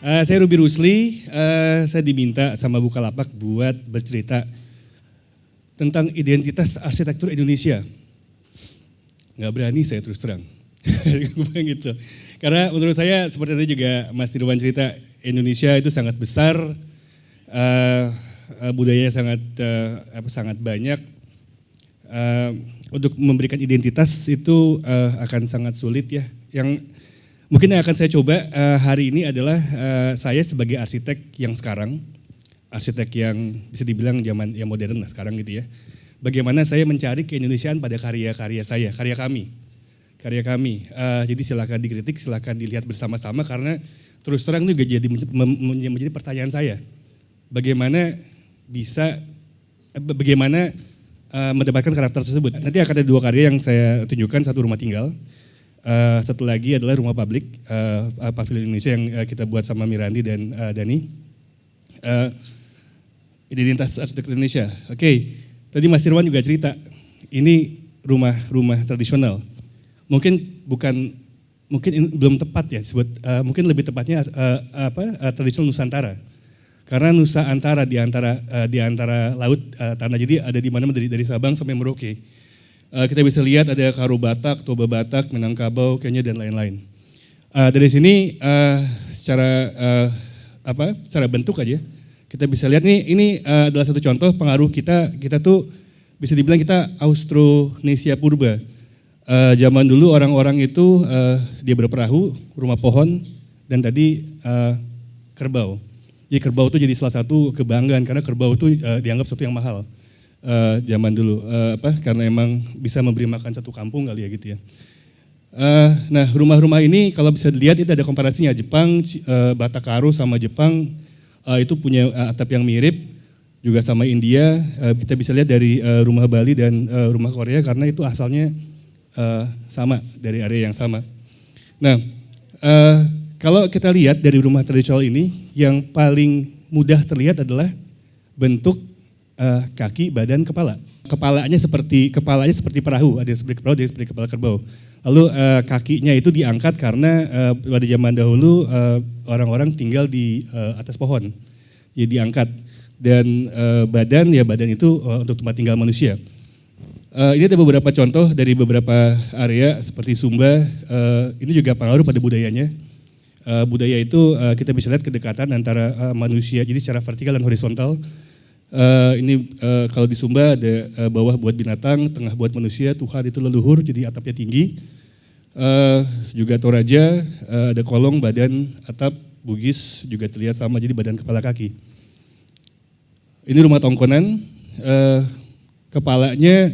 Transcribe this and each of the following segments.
Saya Ruby Rusli, saya diminta sama Bukalapak buat bercerita tentang identitas arsitektur Indonesia. Nggak berani saya terus terang, gitu. Karena menurut saya seperti tadi juga Mas Nirwan cerita, Indonesia itu sangat besar, budayanya sangat banyak. Untuk memberikan identitas itu akan sangat sulit ya. Yang mungkin yang akan saya coba hari ini adalah saya sebagai arsitek yang sekarang, arsitek yang bisa dibilang zaman yang modern lah sekarang gitu ya. Bagaimana saya mencari keindonesiaan pada karya-karya saya, karya kami. Jadi silakan dikritik, silakan dilihat bersama-sama karena terus terang juga jadi menjadi pertanyaan saya. Bagaimana mendapatkan karakter tersebut. Nanti akan ada 2 karya yang saya tunjukkan, satu rumah tinggal. Satu lagi adalah rumah publik, Pavilion Indonesia yang kita buat sama Mirandi dan Dani. Identitas arsitektur Indonesia. Oke, tadi Mas Nirwan juga cerita, ini rumah tradisional. Mungkin belum tepat ya disebut, mungkin lebih tepatnya tradisional Nusantara. Karena Nusa Antara di antara laut tanah, jadi ada di mana dari Sabang sampai Merauke. Kita bisa lihat ada Karo Batak, Toba Batak, Minangkabau, Kenya dan lain-lain. Dari sini secara bentuk aja kita bisa lihat nih, ini adalah satu contoh pengaruh kita tuh bisa dibilang kita Austronesia purba. Zaman dulu orang-orang itu dia berperahu, rumah pohon dan tadi kerbau. Jadi kerbau itu jadi salah satu kebanggaan karena kerbau itu dianggap sesuatu yang mahal zaman dulu, karena emang bisa memberi makan satu kampung kali ya gitu ya. Nah rumah-rumah ini kalau bisa dilihat itu ada komparasinya, Jepang, Batak Karo sama Jepang itu punya atap yang mirip, juga sama India. Kita bisa lihat dari rumah Bali dan rumah Korea karena itu asalnya sama dari area yang sama. Nah kalau kita lihat dari rumah tradisional ini, yang paling mudah terlihat adalah bentuk kaki, badan, kepala. Kepalanya seperti perahu, ada yang seperti perahu, ada yang seperti kepala kerbau. Lalu kakinya itu diangkat karena pada zaman dahulu orang-orang tinggal di atas pohon, jadi diangkat. Dan badan itu untuk tempat tinggal manusia. Ini ada beberapa contoh dari beberapa area seperti Sumba. Ini juga pengaruh pada budayanya. Budaya itu kita bisa lihat kedekatan antara manusia, jadi secara vertikal dan horizontal. Ini kalau di Sumba ada bawah buat binatang, tengah buat manusia, Tuhan itu leluhur, jadi atapnya tinggi. Juga Toraja, ada kolong, badan, atap, Bugis juga terlihat sama, jadi badan, kepala, kaki. Ini rumah tongkonan, kepalanya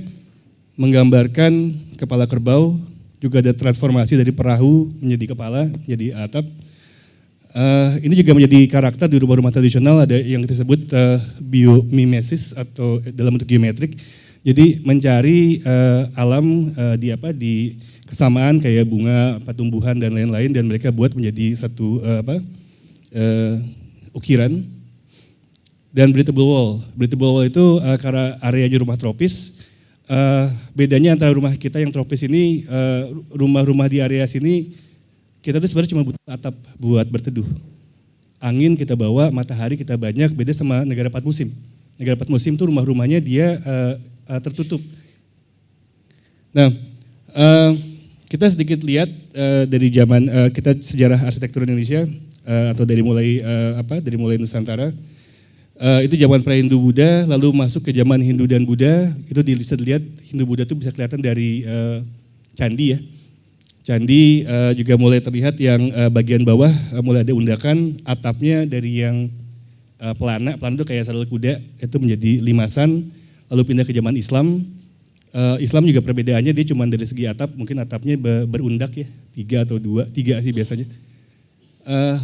menggambarkan kepala kerbau, juga ada transformasi dari perahu menjadi kepala, menjadi atap. Ini juga menjadi karakter di rumah-rumah tradisional, ada yang disebut biomimesis atau dalam bentuk geometrik. Jadi mencari alam di kesamaan kayak bunga, tumbuhan dan lain-lain, dan mereka buat menjadi satu ukiran. Dan breathable wall itu karena areanya rumah tropis. Bedanya antara rumah kita yang tropis ini, rumah-rumah di area sini, kita tuh sebenarnya cuma butuh atap buat berteduh. Angin kita bawa, matahari kita banyak, beda sama negara 4 musim. Negara 4 musim tuh rumah-rumahnya dia tertutup. Nah, kita sedikit lihat dari zaman kita sejarah arsitektur Indonesia atau dari mulai Nusantara. Itu zaman pra-Hindu Buddha, lalu masuk ke zaman Hindu dan Buddha. Itu bisa dilihat Hindu Buddha itu bisa kelihatan dari candi ya. Candi juga mulai terlihat yang bagian bawah mulai ada undakan, atapnya dari yang pelana itu kayak sadel kuda, itu menjadi limasan, lalu pindah ke zaman Islam. Islam juga perbedaannya dia cuma dari segi atap, mungkin atapnya berundak ya, 3 atau 2, 3 sih biasanya.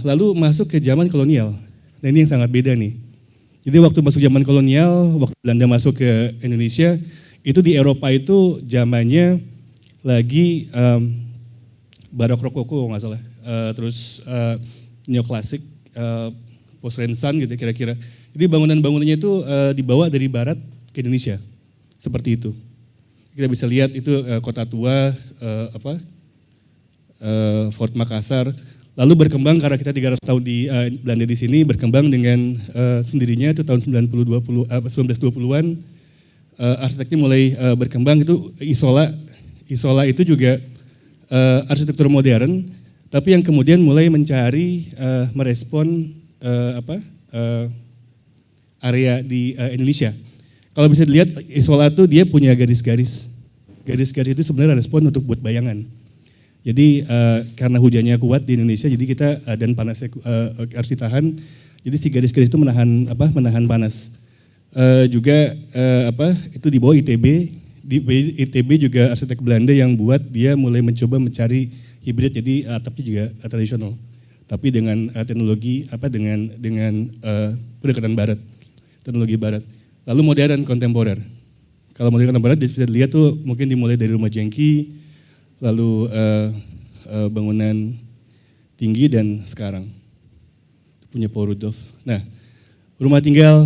Lalu masuk ke zaman kolonial, nah ini yang sangat beda nih. Jadi waktu masuk zaman kolonial, waktu Belanda masuk ke Indonesia, itu di Eropa itu zamannya lagi barok rokoko nggak salah, terus neoklasik, post renaissance gitu kira-kira. Jadi bangunan-bangunannya itu dibawa dari barat ke Indonesia, seperti itu. Kita bisa lihat itu kota tua, Fort Makassar. Lalu berkembang karena kita 300 tahun di Belanda di sini, berkembang dengan sendirinya itu tahun 1920-an, arsiteknya mulai berkembang itu Isola. Isola itu juga arsitektur modern, tapi yang kemudian mulai mencari merespon area di Indonesia. Kalau bisa dilihat Isola itu dia punya garis-garis. Garis-garis itu sebenarnya respon untuk buat bayangan. Jadi karena hujannya kuat di Indonesia, jadi kita dan panasnya harus ditahan. Jadi si garis-garis itu menahan panas. Juga itu di bawah ITB. Di ITB juga arsitek Belanda yang buat dia mulai mencoba mencari hibrid, jadi atapnya juga tradisional, tapi dengan teknologi dengan pendekatan Barat, teknologi Barat. Lalu modern kontemporer. Kalau modern kontemporer bisa dilihat tuh mungkin dimulai dari rumah jengki, lalu bangunan tinggi dan sekarang punya Paul Rudolph. Nah, rumah tinggal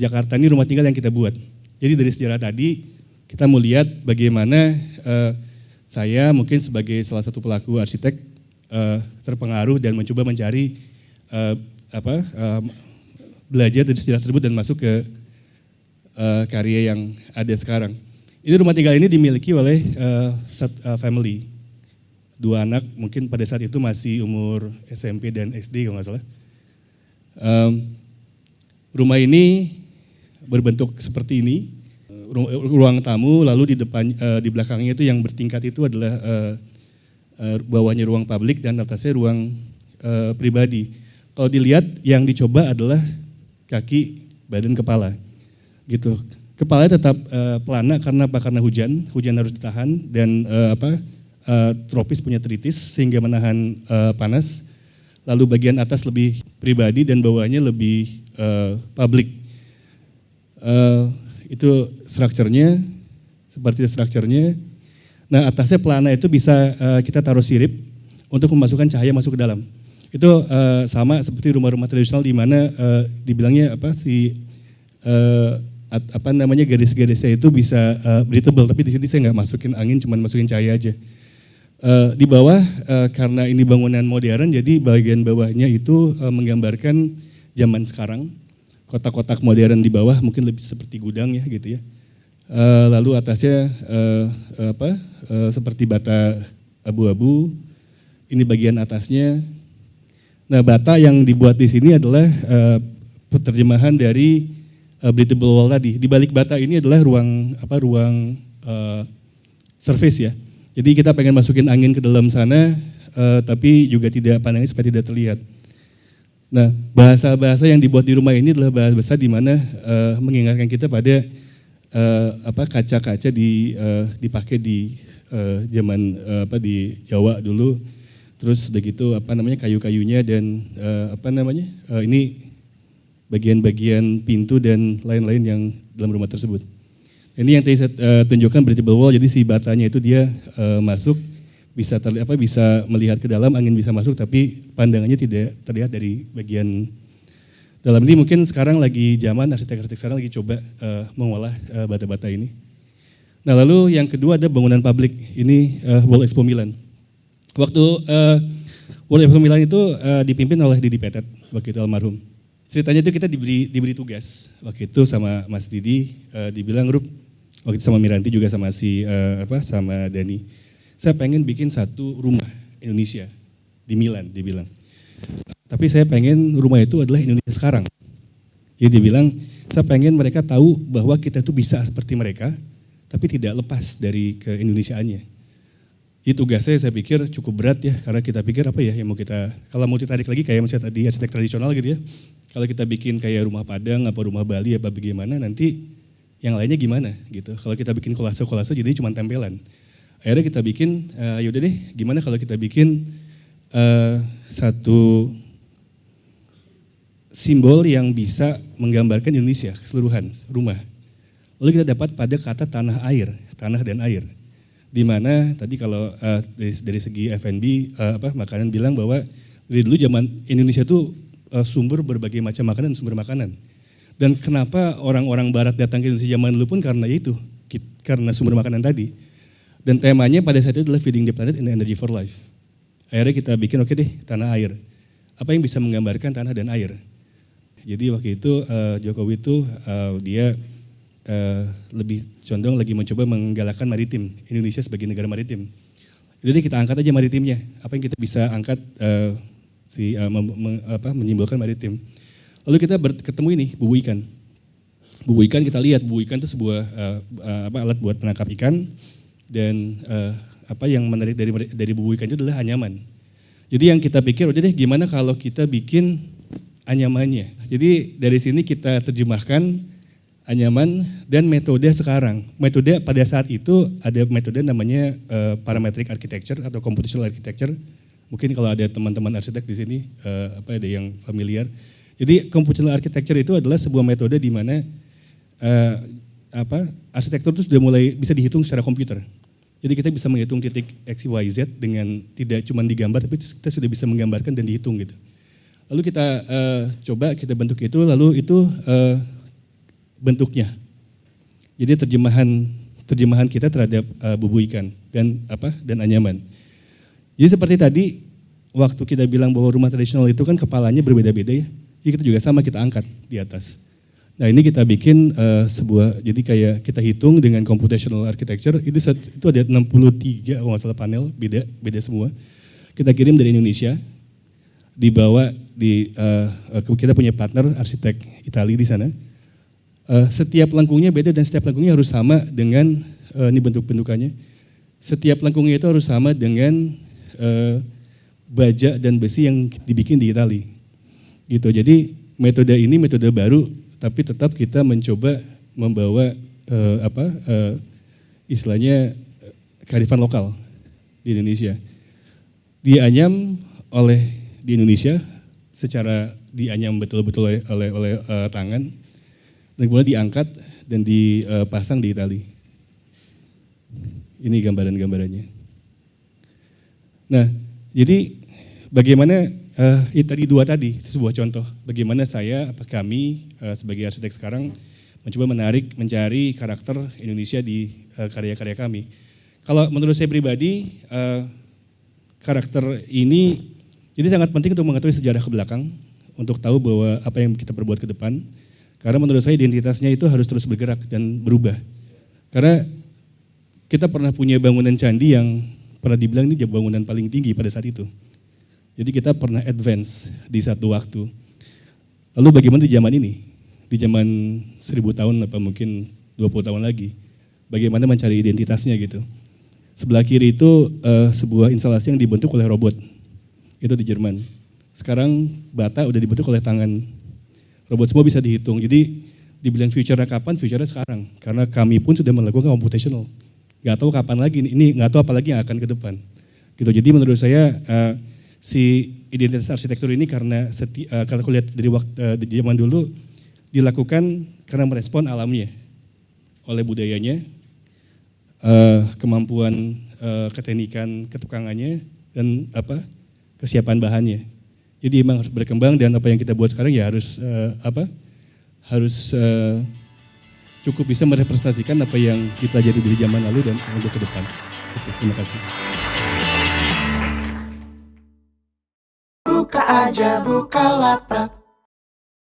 Jakarta ini rumah tinggal yang kita buat. Jadi dari sejarah tadi kita mau lihat bagaimana saya mungkin sebagai salah satu pelaku arsitek terpengaruh dan mencoba mencari belajar dari sejarah tersebut dan masuk ke karya yang ada sekarang. Ini rumah tinggal ini dimiliki oleh family, 2 anak, mungkin pada saat itu masih umur SMP dan SD kalau nggak salah. Rumah ini berbentuk seperti ini, ruang tamu, lalu di belakangnya itu yang bertingkat itu adalah bawahnya ruang publik dan atasnya ruang pribadi. Kalau dilihat yang dicoba adalah kaki, badan, kepala, gitu. Kepalanya tetap pelana karena hujan harus ditahan dan tropis punya tritis sehingga menahan panas. Lalu bagian atas lebih pribadi dan bawahnya lebih publik. Itu strukturnya, seperti strukturnya. Nah, atasnya pelana itu bisa kita taruh sirip untuk memasukkan cahaya masuk ke dalam. Itu sama seperti rumah-rumah tradisional di mana dibilangnya garis-garisnya itu bisa breathable, tapi di sini saya nggak masukin angin, cuma masukin cahaya aja. Di bawah karena ini bangunan modern, jadi bagian bawahnya itu menggambarkan zaman sekarang. Kotak-kotak modern di bawah mungkin lebih seperti gudang ya gitu ya. Lalu atasnya seperti bata abu-abu. Ini bagian atasnya. Nah, bata yang dibuat di sini adalah penerjemahan dari breathable wall tadi. Di balik bata ini adalah ruang surface ya. Jadi kita pengen masukin angin ke dalam sana, tapi juga tidak panasnya supaya tidak terlihat. Nah, bahasa-bahasa yang dibuat di rumah ini adalah bahasa di mana mengingatkan kita pada kaca-kaca dipakai di zaman di Jawa dulu. Terus udah gitu kayu-kayunya dan ini bagian-bagian pintu dan lain-lain yang dalam rumah tersebut. Ini yang tadi saya tunjukkan breathable wall. Jadi si batanya itu dia masuk bisa melihat ke dalam, angin bisa masuk, tapi pandangannya tidak terlihat dari bagian dalam. Ini mungkin sekarang lagi zaman arsitek-arsitek sekarang lagi coba mengolah bata-bata ini. Nah, lalu yang kedua ada bangunan publik. Ini World Expo Milan. Waktu World Expo Milan itu dipimpin oleh Didi Petet, waktu itu almarhum. Ceritanya itu kita diberi tugas waktu itu sama Mas Didi, dibilang Rup, waktu itu sama Miranti juga sama sama Dani. Saya pengen bikin satu rumah Indonesia di Milan, dibilang. Tapi saya pengen rumah itu adalah Indonesia sekarang. Jadi dibilang, saya pengen mereka tahu bahwa kita tuh bisa seperti mereka, tapi tidak lepas dari keindonesiaannya. Itu tugasnya saya pikir cukup berat ya, karena kita pikir yang mau kita, kalau mau ditarik lagi kayak misalnya tadi arsitek tradisional gitu ya, kalau kita bikin kayak rumah Padang, rumah Bali, bagaimana, nanti yang lainnya gimana gitu. Kalau kita bikin kolase jadi cuma tempelan. Akhirnya kita bikin, yaudah deh gimana kalau kita bikin satu simbol yang bisa menggambarkan Indonesia keseluruhan rumah. Lalu kita dapat pada kata tanah dan air. Di mana tadi kalau dari segi F&B makanan bilang bahwa dari dulu zaman Indonesia itu sumber berbagai macam makanan, sumber makanan. Dan kenapa orang-orang barat datang ke Indonesia zaman dulu pun karena itu, karena sumber makanan tadi. Dan temanya pada saat itu adalah Feeding the Planet and Energy for Life. Akhirnya kita bikin oke deh tanah air. Apa yang bisa menggambarkan tanah dan air? Jadi waktu itu Jokowi itu dia lebih condong lagi mencoba menggalakkan maritim, Indonesia sebagai negara maritim. Jadi kita angkat aja maritimnya, apa yang kita bisa angkat menyimpulkan maritim. Lalu kita ketemu ini, bubu ikan. Bubu ikan kita lihat, bubu ikan itu sebuah alat buat menangkap ikan dan apa yang menarik dari bubu ikan itu adalah anyaman. Jadi yang kita pikir, udah deh gimana kalau kita bikin anyamannya. Jadi dari sini kita terjemahkan anyaman dan metode sekarang. Metode pada saat itu ada metode namanya parametric architecture atau computational architecture. Mungkin kalau ada teman-teman arsitek di sini ada yang familiar. Jadi computational architecture itu adalah sebuah metode di mana arsitektur itu sudah mulai bisa dihitung secara komputer. Jadi kita bisa menghitung titik X, Y, Z dengan tidak cuma digambar, tapi kita sudah bisa menggambarkan dan dihitung gitu. Lalu kita coba kita bentuk itu, lalu itu bentuknya. Jadi terjemahan kita terhadap bubu ikan dan anyaman. Jadi seperti tadi waktu kita bilang bahwa rumah tradisional itu kan kepalanya berbeda-beda ya. Jadi kita juga sama kita angkat di atas. Nah ini kita bikin jadi kayak kita hitung dengan computational architecture, itu ada 63 kalau nggak salah panel, beda semua. Kita kirim dari Indonesia, dibawa kita punya partner arsitek Italia di sana. Setiap lengkungnya beda dan setiap lengkungnya harus sama dengan, ini bentukannya, setiap lengkungnya itu harus sama dengan baja dan besi yang dibikin di Italia. Gitu, jadi metode ini metode baru, tapi tetap kita mencoba membawa istilahnya kearifan lokal di Indonesia. Dianyam di Indonesia, secara dianyam betul-betul oleh tangan, dan kemudian diangkat dan dipasang di Italia. Ini gambaran-gambarannya. Nah, jadi bagaimana tadi dua tadi, itu sebuah contoh. Bagaimana kami sebagai arsitek sekarang mencoba mencari karakter Indonesia di karya-karya kami. Kalau menurut saya pribadi, karakter ini jadi sangat penting untuk mengetahui sejarah ke belakang, untuk tahu bahwa apa yang kita perbuat ke depan. Karena menurut saya identitasnya itu harus terus bergerak dan berubah. Karena kita pernah punya bangunan candi yang pernah dibilang ini bangunan paling tinggi pada saat itu. Jadi kita pernah advance di satu waktu. Lalu bagaimana di zaman ini? Di zaman 1000 tahun apa mungkin 20 tahun lagi. Bagaimana mencari identitasnya gitu. Sebelah kiri itu sebuah instalasi yang dibentuk oleh robot. Itu di Jerman. Sekarang bata udah dibentuk oleh tangan. Robot semua bisa dihitung. Jadi dibilang future-nya kapan? Future-nya sekarang. Karena kami pun sudah melakukan computational. Gak tahu kapan lagi, ini gak tahu apa lagi yang akan ke depan. Gitu. Jadi menurut saya si identitas arsitektur ini karena kalau aku lihat dari zaman dulu dilakukan karena merespon alamnya, oleh budayanya, kemampuan keteknikan, ketukangannya dan kesiapan bahannya. Jadi memang harus berkembang dan apa yang kita buat sekarang ya harus cukup bisa merepresentasikan apa yang dipelajari dari zaman lalu dan untuk ke depan. Terima kasih. Buka aja Bukalapak.